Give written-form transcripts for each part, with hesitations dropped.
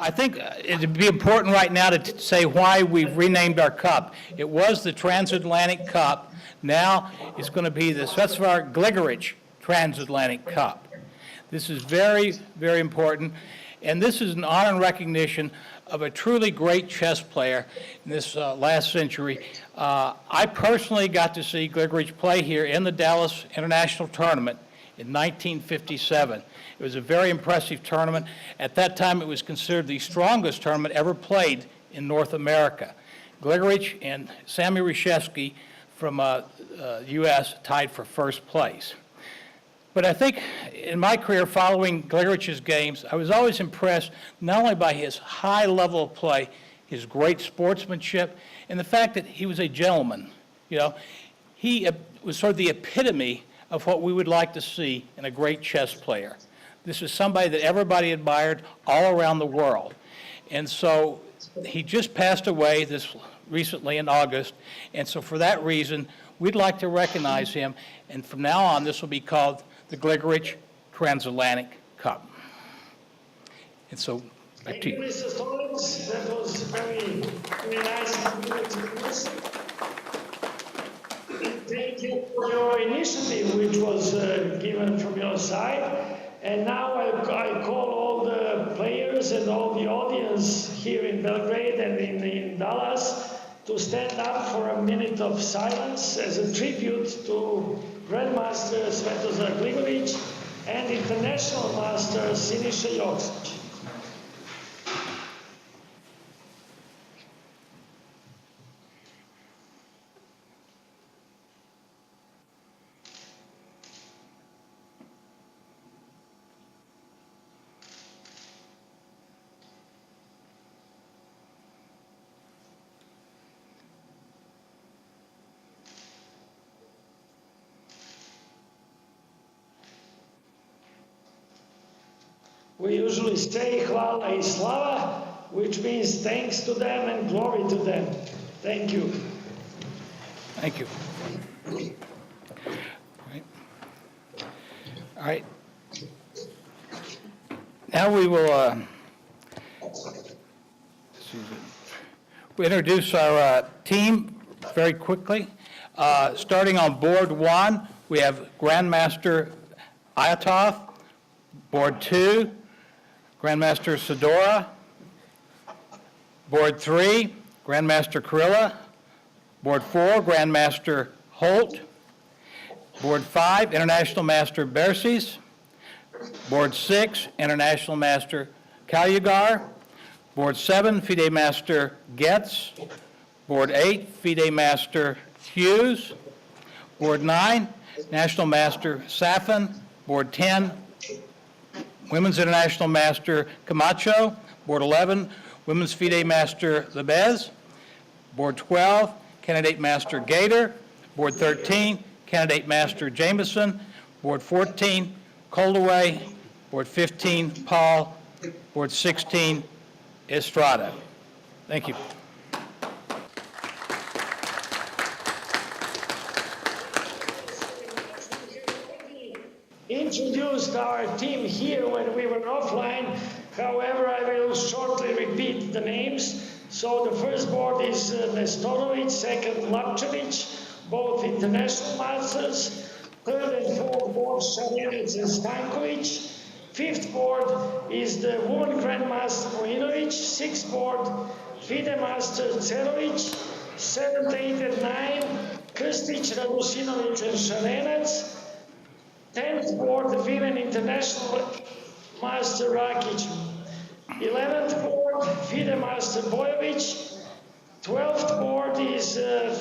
I think it'd be important right now to say why we've renamed our cup. It was the Transatlantic Cup. Now it's going to be the Svetsvar Gligorich Transatlantic Cup. This is very, very important, and this is an honor and recognition of a truly great chess player in this last century. I personally got to see Gligorich play here in the Dallas International Tournament in 1957. It was a very impressive tournament. At that time, it was considered the strongest tournament ever played in North America. Gligorich and Sammy Reshevsky from U.S. tied for first place. But I think in my career following Gligorich's games, I was always impressed not only by his high level of play, his great sportsmanship, and the fact that he was a gentleman. You know, he was sort of the epitome of what we would like to see in a great chess player. This is somebody that everybody admired all around the world. And so he just passed away this recently in August, and so for that reason, we'd like to recognize him, and from now on, this will be called the Gligorich Transatlantic Cup. And so, back to you. Thank you, Mr. Stolitz. That was very, very nice. Thank you for your initiative, which was given from your side. And now I call all the players and all the audience here in Belgrade and in Dallas to stand up for a minute of silence as a tribute to Grandmaster Svetozar Gligorich and International Master Siniša Joksić. We usually say hvala I slava, which means thanks to them and glory to them. Thank you. Thank you. All right. Now we will we introduce our team very quickly. Starting on board 1, we have Grandmaster Ayatov. Board 2, Grandmaster Sidora. Board 3, Grandmaster Kurilla. Board 4, Grandmaster Holt. Board 5, International Master Bersis. Board 6, International Master Kalyugar. Board 7, FIDE Master Getz. Board 8, FIDE Master Hughes. Board 9, National Master Safin. Board 10, Women's International Master Camacho. Board 11, Women's FIDE Master Lebez. Board 12, Candidate Master Gator. Board 13, Candidate Master Jameson. Board 14, Coldaway. Board 15, Paul. Board 16, Estrada. Thank you. Introduced our team here when we were offline. However, I will shortly repeat the names. So the first board is Nestorovic, second Lapčević, both international masters. Third and fourth board, Šarinec and Stankovic. Fifth board is the woman grandmaster Mojinovic. Sixth board, FIDE master Cerovic. 7th, 8th, and 9, Krstić, Radosinovic, and Šarenac. 10th board, the Women International Master Rakic. 11th board, FIDE Master Bojovic. 12th board is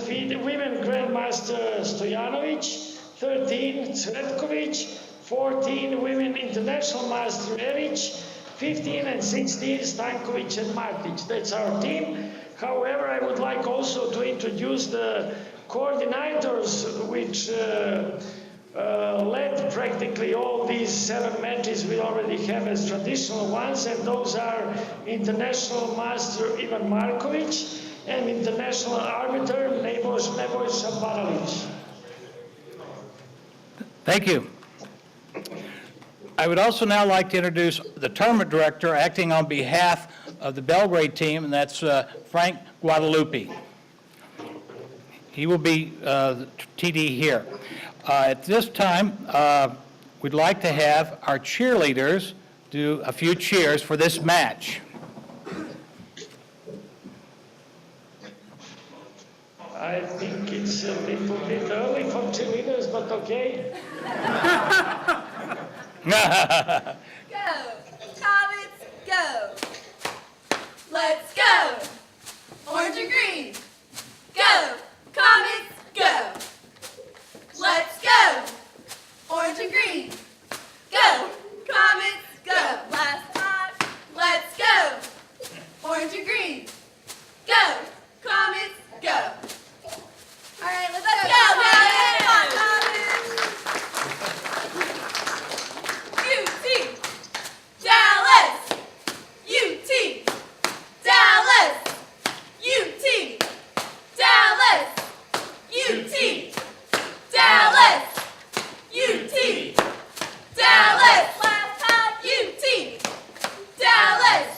FIDE Women Grandmaster Stojanovic. 13, Cvetkovic. 14, Women International Master Eric. 15 and 16, Stankovic and Martic. That's our team. However, I would like also to introduce the coordinators, which led practically all these 7 matches we already have as traditional ones, and those are International Master Ivan Markovic and International Arbiter Neboj Šaparovic. Thank you. I would also now like to introduce the tournament director acting on behalf of the Belgrade team, and that's Frank Guadalupe. He will be the TD here. At this time, we'd like to have our cheerleaders do a few cheers for this match. I think it's a little bit early for cheerleaders, but okay. Go! Comets, go! Let's go! Orange and green! Go! Comets, go! Let's go! Orange and green! Go! Comets, go! Last time, let's go! Orange and green! Go! Comets, go! All right, let's go! Comets! Come on, Comets! UT! Dallas! UT! Dallas! UT! Dallas! UT! Dallas! UT! Dallas! Last time, UT! Dallas!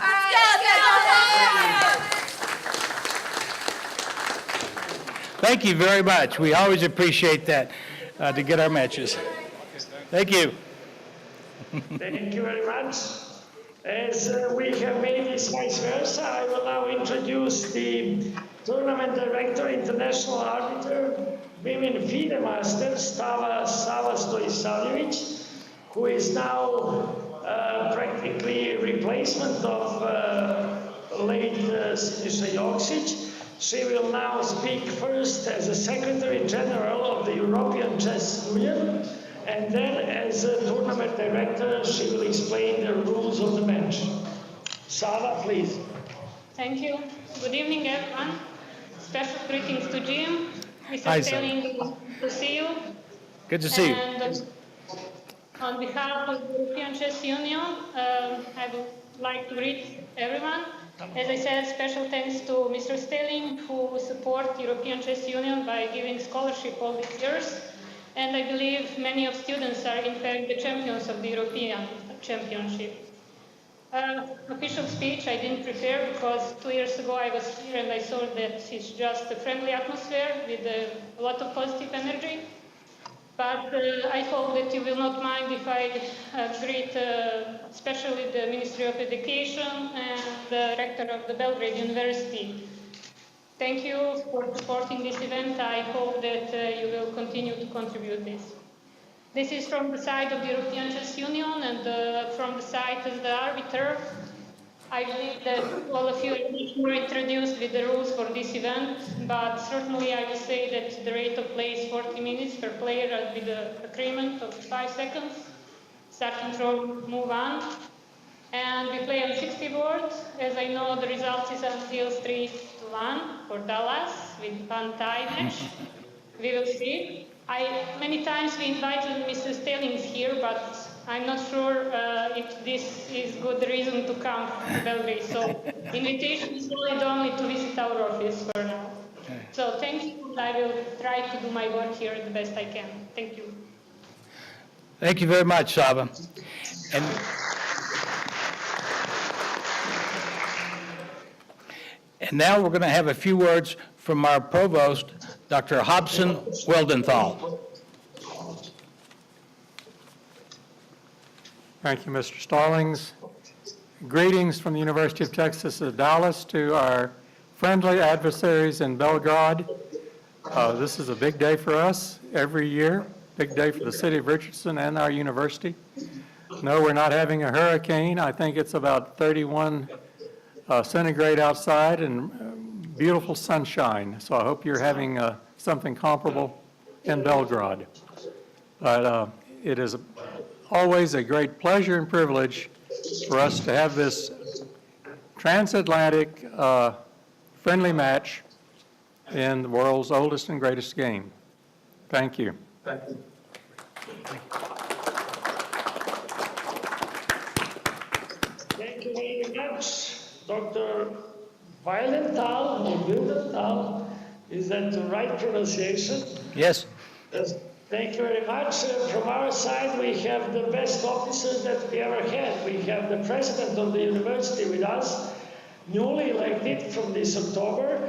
All right, let's go! Thank you very much. We always appreciate that to get our matches. Thank you. Thank you very much. As we have made this vice versa, I will now introduce the tournament director, international arbiter, women FIDE master, Sava Stojisavljevic, who is now practically replacement of late Siniša Joksic. She will now speak first as a Secretary General of the European Chess Union, and then as a tournament director, she will explain the rules of the match. Sava, please. Thank you. Good evening, everyone. Special greetings to Jim. Hi, Mr. Stelling, good to see you. Good to see you. And on behalf of the European Chess Union, I would like to greet everyone. As I said, special thanks to Mr. Stelling, who support European Chess Union by giving scholarship all these years. And I believe many of students are in fact the champions of the European Championship. Official speech I didn't prepare because 2 years ago I was here and I saw that it's just a friendly atmosphere with a lot of positive energy. But I hope that you will not mind if I greet especially the Ministry of Education and the rector of the Belgrade University. Thank you for supporting this event. I hope that you will continue to contribute this. This is from the side of the European Chess Union and from the side as the arbiter. I believe that all of you were introduced with the rules for this event, but certainly I will say that the rate of play is 40 minutes per player with an agreement of 5 seconds. Start control, move on. And we play on 60 boards. As I know, the result is until 3-1 for Dallas with one tie match. We will see. Many times we invited Mr. Stellings here, but I'm not sure if this is good reason to come to Belgrade. So invitation is valid only to visit our office for now. So thank you. I will try to do my work here the best I can. Thank you. Thank you very much, Sava. And now we're going to have a few words from our provost, Dr. Hobson Wildenthal. Thank you, Mr. Stallings. Greetings from the University of Texas at Dallas to our friendly adversaries in Belgrade. This is a big day for us every year, big day for the city of Richardson and our university. No, we're not having a hurricane. I think it's about 31 centigrade outside and beautiful sunshine. So I hope you're having something comparable in Belgrade. But it is always a great pleasure and privilege for us to have this transatlantic friendly match in the world's oldest and greatest game. Thank you. Thank you. Thank you very much, Dr. Weilenthal, or Wildenthal. Is that the right pronunciation? Yes. Thank you very much. From our side, we have the best officers that we ever had. We have the president of the university with us, newly elected from this October,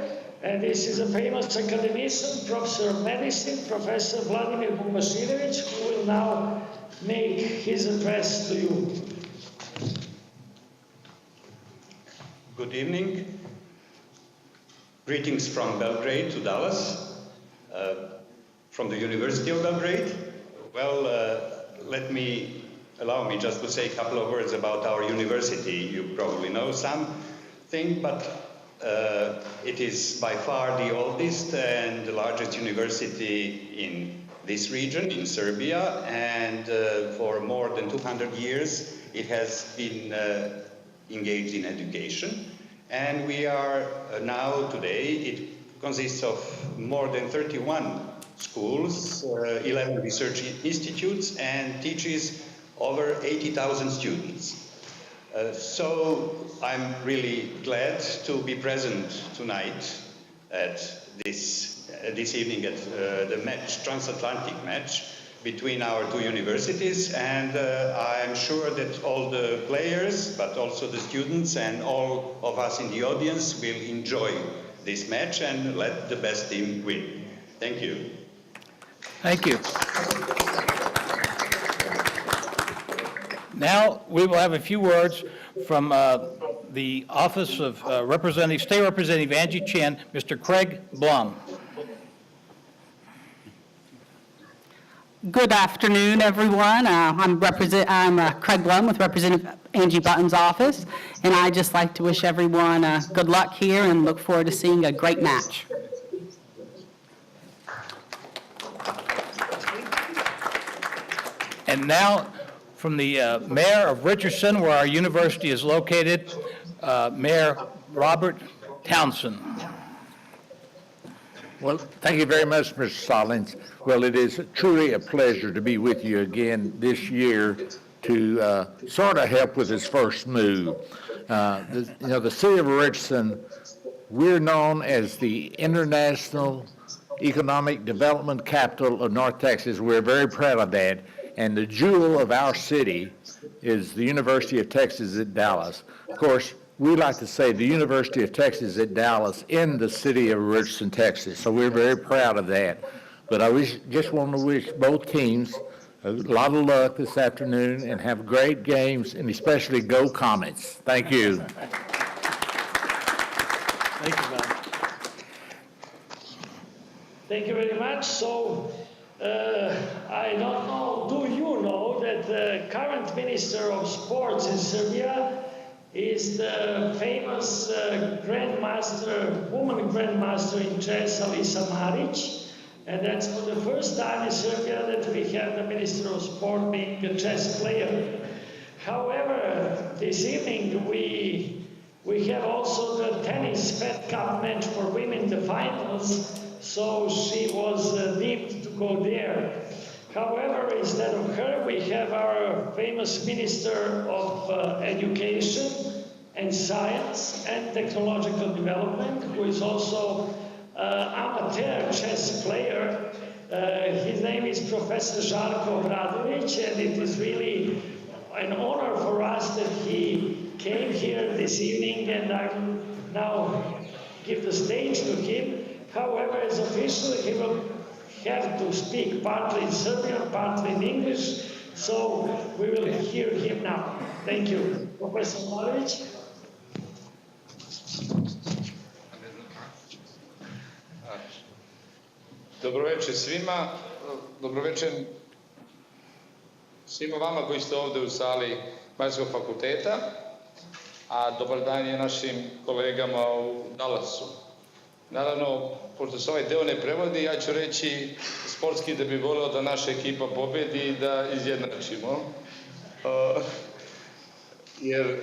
and this is a famous academician, professor of medicine, Professor Vladimir Bubashirević, who will now make his address to you. Good evening. Greetings from Belgrade to Dallas. From the University of Belgrade. Well, allow me just to say a couple of words about our university. You probably know something, but it is by far the oldest and the largest university in this region, in Serbia, and for more than 200 years it has been engaged in education. And we are now, today, it consists of more than 31 schools, 11 research institutes, and teaches over 80,000 students. So I'm really glad to be present tonight at this evening at the match, Transatlantic match between our two universities, and I'm sure that all the players, but also the students and all of us in the audience will enjoy this match and let the best team win. Thank you. Thank you. Now, we will have a few words from the Office of State Representative Angie Chin, Mr. Craig Blum. Good afternoon, everyone. I'm Craig Blum with Representative Angie Button's office, and I'd just like to wish everyone good luck here and look forward to seeing a great match. And now, from the Mayor of Richardson, where our university is located, Mayor Robert Townsend. Well, thank you very much, Mr. Stallings. Well, it is truly a pleasure to be with you again this year to sort of help with this first move. The city of Richardson, we're known as the International Economic Development Capital of North Texas. We're very proud of that. And the jewel of our city is the University of Texas at Dallas. Of course, we like to say the University of Texas at Dallas in the city of Richardson, Texas. So we're very proud of that. But I just want to wish both teams a lot of luck this afternoon and have great games, and especially go Comets. Thank you. Thank you, Bob. Thank you very much. So, I don't know, do you know that the current Minister of Sports in Serbia is the famous woman grandmaster in chess, Alisa Maric? And that's for the first time in Serbia that we have the Minister of Sport being a chess player. However, this evening we have also the tennis Fed Cup match for women, the finals, so she was deemed to go there. However, instead of her, we have our famous Minister of Education and Science and Technological Development, who is also amateur chess player. His name is Professor Žarko Obradović, and it is really an honor for us that he came here this evening, and I will now give the stage to him. However, as official, he will have to speak partly in Serbian, partly in English, so we will hear him now. Thank you. Professor Obradović. Dobroveče svima, dobroveče svima vama koji ste ovdje u sali Mađarskog fakulteta, a dobar dan je našim kolegama u Dallasu. Naravno, pošto se ovaj deo ne prevodi, ja ću reći sportski da bi voleo da naša ekipa pobedi i da izjednačimo. Jer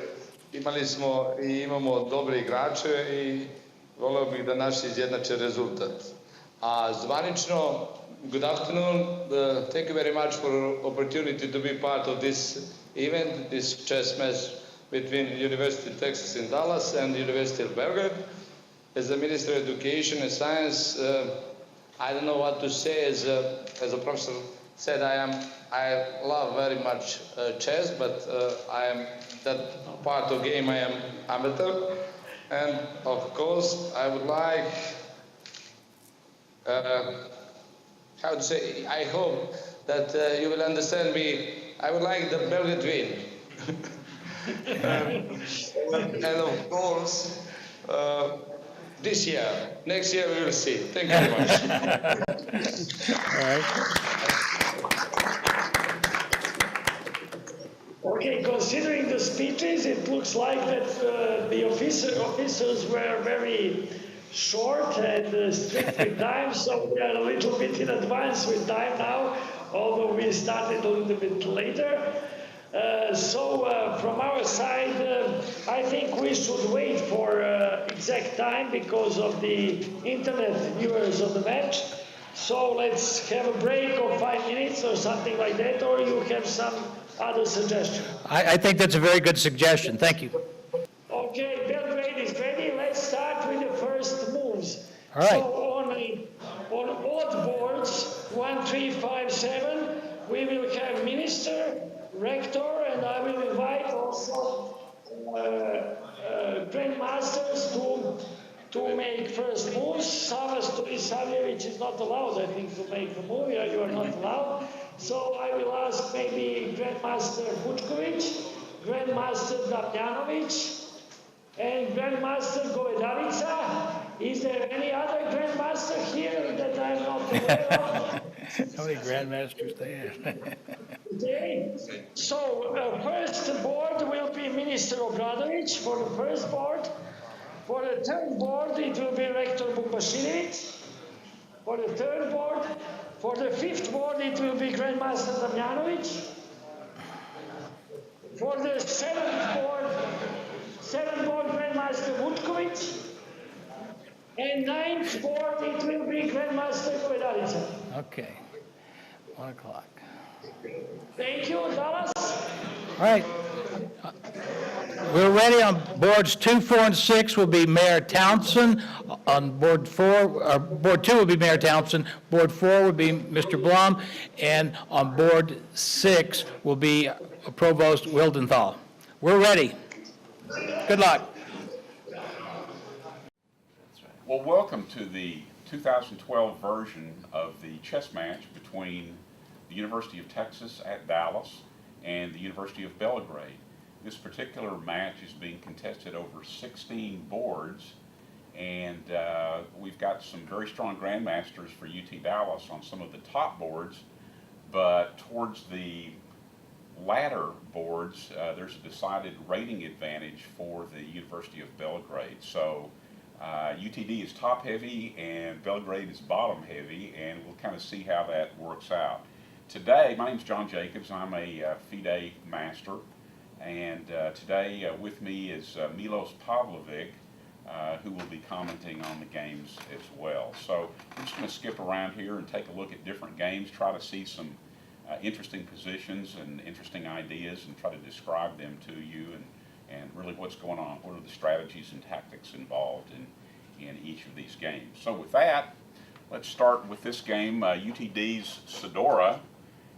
imali smo i imamo dobre igrače i voleo bih da naši izjednače rezultat. Zvanično, good afternoon. Thank you very much for the opportunity to be part of this event, this chess match between University of Texas in Dallas and University of Belgrade. As the Minister of Education and Science, I don't know what to say. As a professor said, I love very much chess, but I am that part of game I am amateur, and of course I would like how to say. I hope that you will understand me. I would like the Belgrade win. And of course, this year. Next year we will see. Thank you very much. Okay, considering the speeches, it looks like that the officers were very short and strict with time, so we are a little bit in advance with time now, although we started a little bit later. From our side, I think we should wait for exact time because of the internet viewers of the match. So let's have a break of 5 minutes or something like that, or you have some other suggestion? I think that's a very good suggestion. Thank you. Okay, Belgrade is ready. Let's start with the first moves. All right. So on odd boards, 1, 3, 5, 7, we will have minister, rector, and I will invite also grandmasters to make first moves. Savljevic is not allowed, I think, to make the move. You are not allowed. So I will ask maybe Grandmaster Vučković, Grandmaster Damjanović, and Grandmaster Govedavica. Is there any other Grandmaster here that I'm not aware of? How many grandmasters they have? Okay. So first board will be Minister Obradović for the first board. For the third board, it will be Rector Bukbašinović. For the third board, for the fifth board, it will be Grandmaster Damjanović. For the seventh board, Grandmaster Vučković. And ninth board, it will be Grandmaster Govedavica. Okay, 1 o'clock. Thank you, Dallas. All right. We're ready on boards 2, 4, and 6 will be Mayor Townsend. On board 2 will be Mayor Townsend. Board 4 will be Mr. Blum. And on board 6 will be Provost Wildenthal. We're ready. Good luck. Well, welcome to the 2012 version of the chess match between the University of Texas at Dallas and the University of Belgrade. This particular match is being contested over 16 boards, and we've got some very strong grandmasters for UT Dallas on some of the top boards, but towards the latter boards, there's a decided rating advantage for the University of Belgrade. So UTD is top heavy and Belgrade is bottom heavy, and we'll kind of see how that works out. Today, my name's John Jacobs. I'm a FIDE master, and today with me is Milos Pavlovic, who will be commenting on the games as well. So I'm just going to skip around here and take a look at different games, try to see some interesting positions and interesting ideas, and try to describe them to you, and really what's going on, what are the strategies and tactics involved in each of these games. So with that, let's start with this game. UTD's Sidora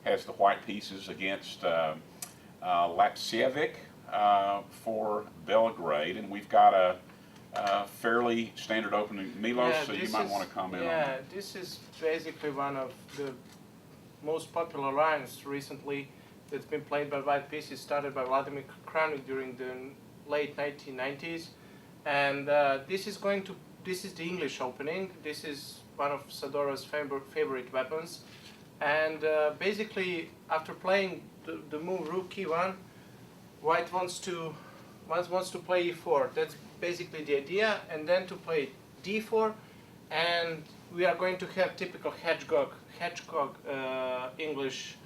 has the white pieces against Lapsievic for Belgrade, and we've got a fairly standard opening. Milos, so you might want to comment on that. Yeah, this is basically one of the most popular lines recently that's been played by white pieces, started by Vladimir Kramnik during the late 1990s. And this is the English opening. This is one of Sidora's favorite weapons. And basically, after playing the move Rook E1, white wants to play E4. That's basically the idea, and then to play D4, and we are going to have typical hedgehog English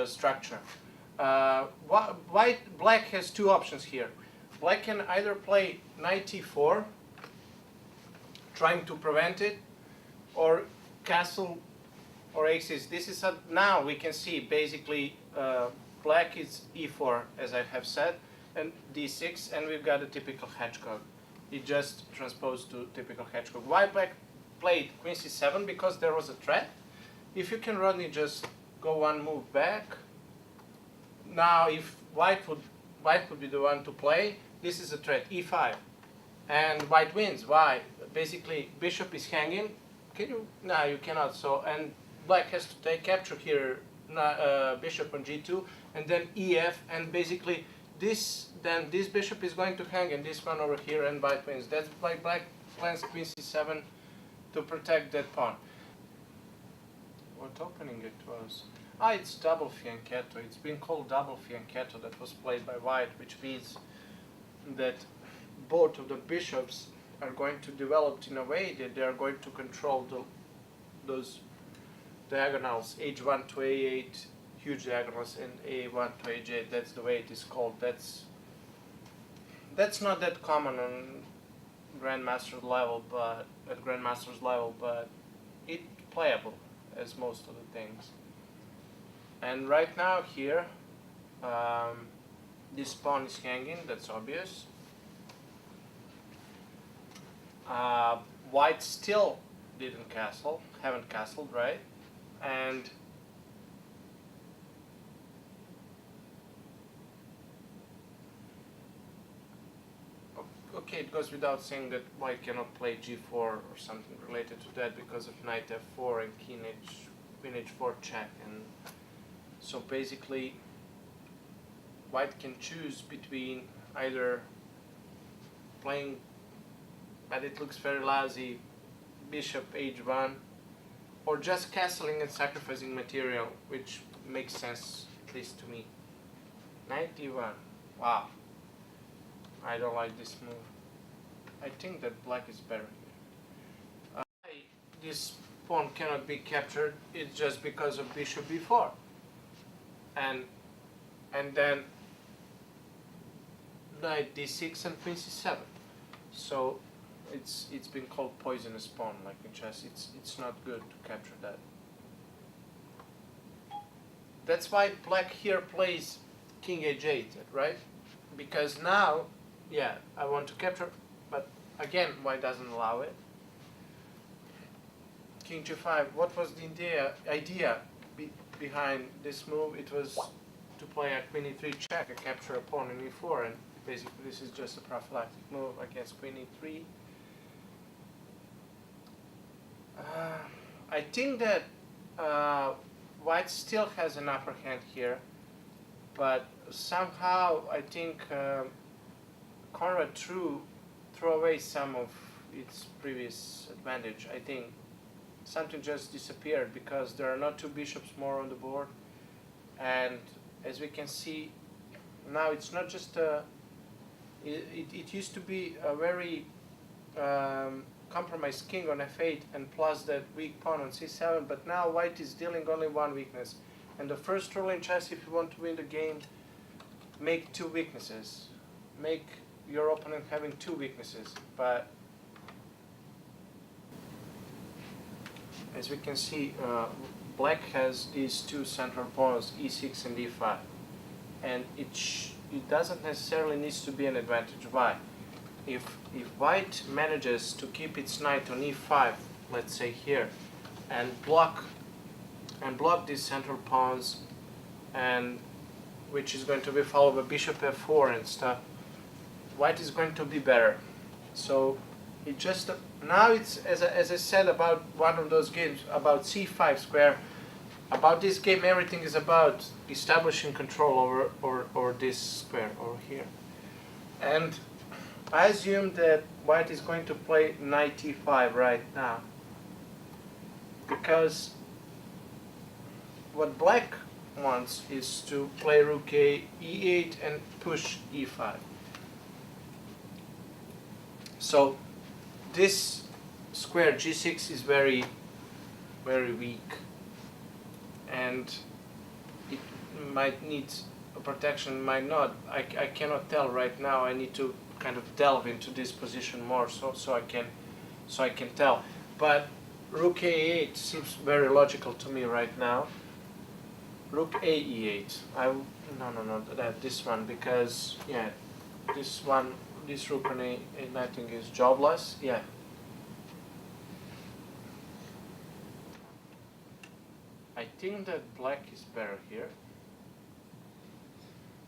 structure. Black has two options here. Black can either play knight E4, trying to prevent it, or castle or axis. This is now we can see basically black is E4, as I have said, and D6, and we've got a typical hedgehog. It just transposed to typical hedgehog. White black played queen c7 because there was a threat. If you can run it, just go one move back. Now, if white would be the one to play, this is a threat, e5. And white wins. Why? Basically, bishop is hanging. Can you? No, you cannot. So, and black has to take capture here, bishop on g2, and then ef, and basically then this bishop is going to hang, and this one over here, and white wins. That's why black plans queen c7 to protect that pawn. What opening it was? It's double fianchetto. It's been called double fianchetto. That was played by white, which means that both of the bishops are going to develop in a way that they are going to control those diagonals, h1 to a8, huge diagonals, and a1 to a8. That's the way it is called. That's not that common on grandmaster's level, but it's playable as most of the things. And right now here, this pawn is hanging. That's obvious. White still haven't castled, right? And okay, it goes without saying that white cannot play g4 or something related to that because of knight f4 and queen h4 check. And so basically, white can choose between either playing, but it looks very lousy, bishop h1, or just castling and sacrificing material, which makes sense, at least to me. Knight d1. Wow. I don't like this move. I think that black is better here. This pawn cannot be captured. It's just because of bishop b4. And then knight d6 and queen c7. So it's been called poisonous pawn, like in chess. It's not good to capture that. That's why black here plays king h8, right? Because now, yeah, I want to capture, but again, white doesn't allow it. King g5. What was the idea behind this move? It was to play a queen e3 check, and capture a pawn in e4, and basically this is just a prophylactic move against queen e3. I think that white still has an upper hand here, but somehow I think Conrad threw away some of its previous advantage. I think something just disappeared because there are not two bishops more on the board, and as we can see now, it's not just a. It used to be a very compromised king on f8 and plus that weak pawn on c7, but now white is dealing only one weakness. And the first rule in chess, if you want to win the game, make two weaknesses. Make your opponent having two weaknesses. But as we can see, black has these two central pawns, e6 and e5. And it doesn't necessarily need to be an advantage. Why? If white manages to keep its knight on e5, let's say here, and block these central pawns, and which is going to be followed by bishop f4 and stuff, white is going to be better. So it just now it's as I said about one of those games about c5 square. About this game, everything is about establishing control over this square over here. And I assume that white is going to play knight e5 right now, because what black wants is to play rook a, e8 and push e5. So this square g6 is very, very weak, and it might need a protection, might not. I cannot tell right now. I need to kind of delve into this position more so I can tell. But rook a8 seems very logical to me right now. Rook a e8. No, this one, because yeah, this rook on a9 is jobless. Yeah. I think that black is better here.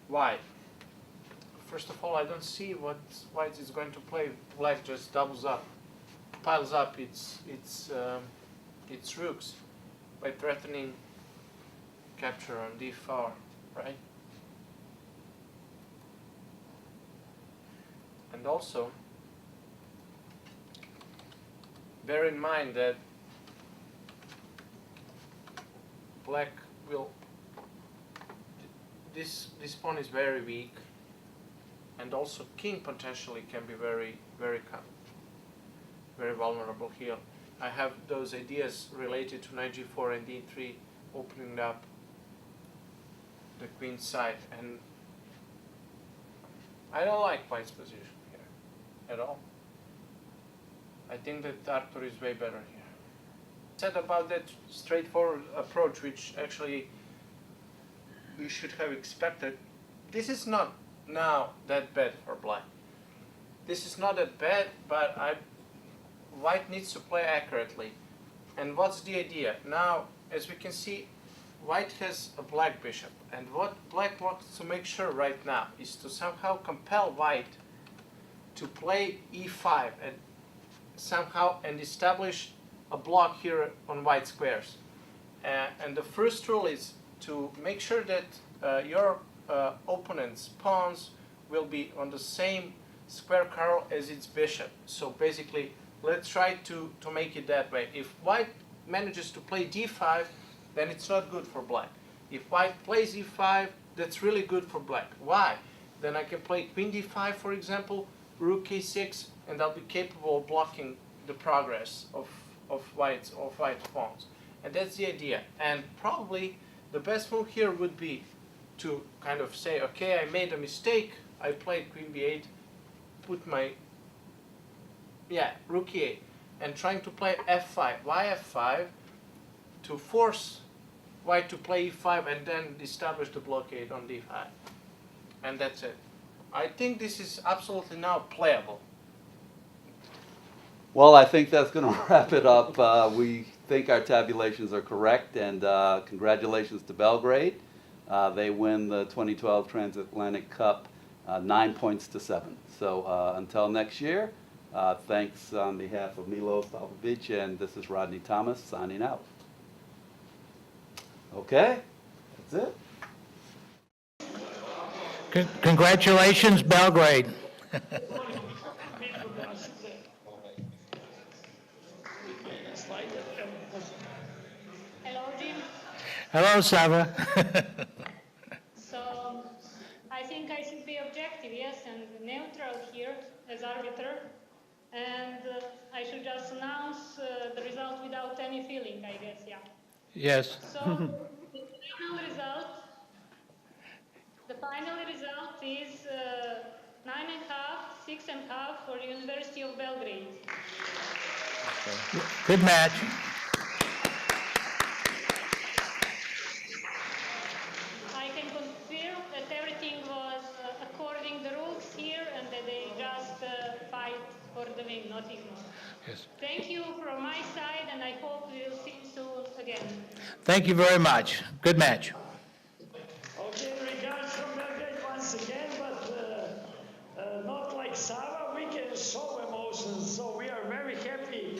Why? First of all, I don't see what white is going to play. Black just doubles up, piles up its rooks by threatening capture on d4, right? And also, bear in mind that black will, this pawn is very weak, and also king potentially can be very vulnerable here. I have those ideas related to knight g4 and d3 opening up the queen side, and I don't like white's position here at all. I think that Arthur is way better here. Said about that straightforward approach, which actually we should have expected. This is not now that bad for black. This is not that bad, but white needs to play accurately. And what's the idea? Now, as we can see, white has a black bishop, and what black wants to make sure right now is to somehow compel white to play e5 and somehow establish a block here on white squares. And the first rule is to make sure that your opponent's pawns will be on the same square curl as its bishop. So basically, let's try to make it that way. If white manages to play d5, then it's not good for black. If white plays e5, that's really good for black. Why? Then I can play queen d5, for example, rook a6, and I'll be capable of blocking the progress of white's pawns. And that's the idea. And probably the best move here would be to kind of say, okay, I made a mistake. I played queen b8, put my, rook e8, and trying to play f5. Why f5? To force white to play e5 and then establish the blockade on d5. And that's it. I think this is absolutely now playable. Well, I think that's going to wrap it up. We think our tabulations are correct, and congratulations to Belgrade. They win the 2012 Transatlantic Cup 9 points to 7. So until next year, thanks on behalf of Milo Stavkovic, and this is Rodney Thomas signing out. Okay, that's it. Congratulations, Belgrade. Hello, Jim. Hello, Sava. So I think I should be objective, yes, and neutral here as arbiter. And I should just announce the result without any feeling, I guess, yeah. Yes. So the final result is 9.5, 6.5 for the University of Belgrade. Good match. I can confirm that everything was according to the rules here and that they just fight for the win, nothing more. Yes. Thank you from my side, and I hope we'll see you soon again. Thank you very much. Good match. Okay, regards from Belgrade once again, but not like Sava, we can show emotions, so we are very happy.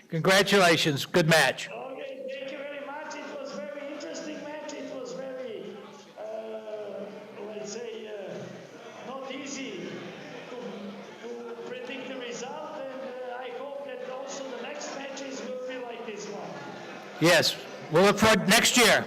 Congratulations. Good match. Okay, thank you very much. It was a very interesting match. It was very, let's say, not easy to predict the result, and I hope that also the next matches will be like this one. Yes. We'll look forward next year.